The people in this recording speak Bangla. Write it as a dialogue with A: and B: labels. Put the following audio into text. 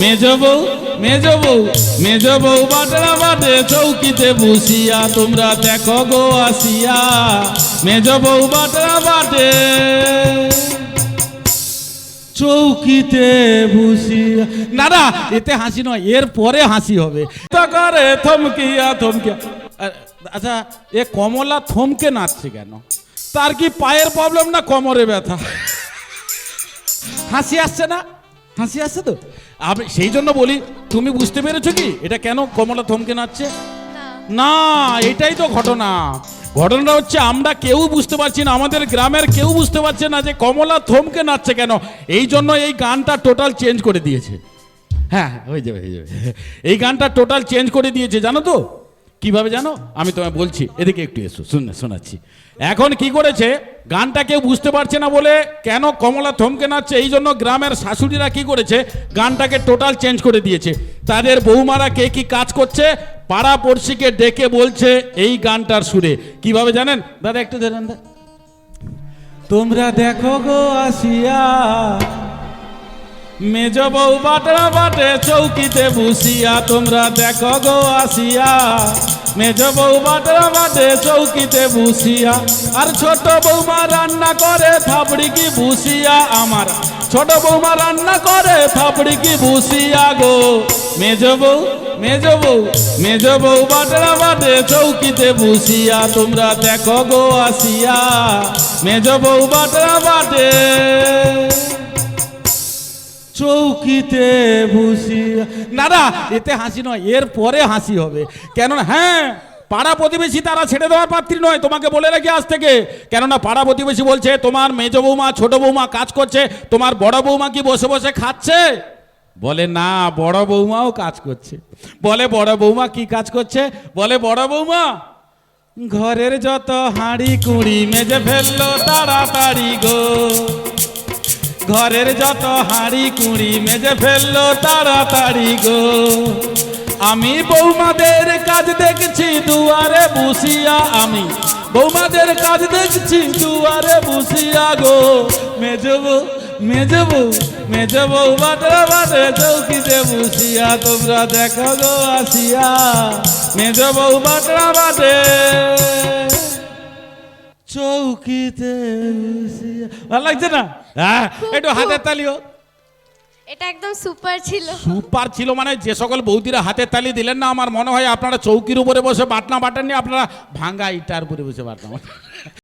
A: মেজ বউ বাটনা বাটে চৌকিতে বসিয়া, তোমরা দেখো গো আসিয়া। মেজ বউ বাটনা বাটে চৌকিতে বসিয়া। না না, এতে হাসি নয়, এর পরে হাসি হবে। করে থমকিয়া থমকিয়া। আচ্ছা, এ কমলা থমকে নাচছে কেন? তার কি পায়ের প্রবলেম না কোমরে ব্যথা? হাসি আসছে না? হাসি আসছে তো? আমি সেই জন্য বলি, তুমি বুঝতে পেরেছো কি এটা কেন কমলা থমকে নাচছে? না, এটাই তো ঘটনা। ঘটনাটা হচ্ছে আমরা কেউ বুঝতে পারছি না, আমাদের গ্রামের কেউ বুঝতে পারছে না যে কমলা থমকে নাচছে কেন। এই জন্য এই গানটা টোটাল চেঞ্জ করে দিয়েছে। হ্যাঁ, হয়ে যাবে। এই গানটা টোটাল চেঞ্জ করে দিয়েছে, জানো তো কিভাবে? জানো, আমি তোমায় বলছি, এদিকে একটু এসো, শোনাচ্ছি। এখন কি করেছে, গানটা কেউ বুঝতে পারছে না বলে কেন কমলা থমকে নাচছে, এই জন্য গ্রামের শাশুড়িরা কি করেছে, গানটাকে টোটাল চেঞ্জ করে দিয়েছে। তাদের বৌমারা কে কি কাজ করছে, পাড়া পড়শিকে ডেকে বলছে এই গানটার সুরে। কিভাবে জানেন দাদা? একটু ধরেন। তোমরা দেখো গো আসিয়া, মেজ বউ বাটনা বাটে চৌকিতে বসিয়া। তোমরা দেখো গো আসিয়া, মেজ বউ বাটনা বাটে চৌকিতে বসিয়া। আর ছোট বৌমা রান্না করে থাপড়ি কি বসিয়া। আমার ছোট বৌমা রান্না করে থাপড়ি কি বসিয়া গো। মেজ বউ বাটনা বাটে চৌকিতে বসিয়া। তোমরা দেখো গো আসিয়া, মেজ বউ বাটনা বাটে চৌকিতে বসিয়া। না না, এতে হাসি নয়, এর পরে হাসি হবে। কেননা হ্যাঁ, পাড়া প্রতিবেশী তারা ছেড়ে দেওয়ার পাত্রী নয়, তোমাকে বলে রাখি আজ থেকে। কেননা পাড়া প্রতিবেশী বলছে তোমার মেজ বৌমা ছোট বৌমা কাজ করছে, তোমার বড় বৌমা কি বসে বসে খাচ্ছে? বলে না, বড় বৌমাও কাজ করছে। বলে বড় বৌমা কি কাজ করছে? বলে বড় বৌমা ঘরের যত হাঁড়ি কুড়ি মেজে ফেললো তাড়াতাড়ি গো। ঘরের যত হাঁড়ি কুড়ি মেজে ফেললো তাড়াতাড়ি গো। আমি বৌমাদের কাজ দেখছি দুয়ারে বসিয়া। আমি বৌমাদের কাজ দেখছি দুয়ারে বসিয়া গো। মেজ বউ বাটনা বাটে চৌকিতে বসিয়া। তোমরা দেখো গো আসিয়া, মেজ বউ বাটনা বাটে চৌকিতে বসিয়া। ভালো লাগছে না? হ্যাঁ, একটু হাতের তালিও।
B: এটা একদম সুপার ছিল।
A: সুপার ছিল মানে যে সকল বৌদিরা হাতের তালি দিলেন না, আমার মনে হয় আপনারা চৌকির উপরে বসে বাটনা বাটেননি, আপনারা ভাঙ্গা ইটার উপরে বসে বাটনা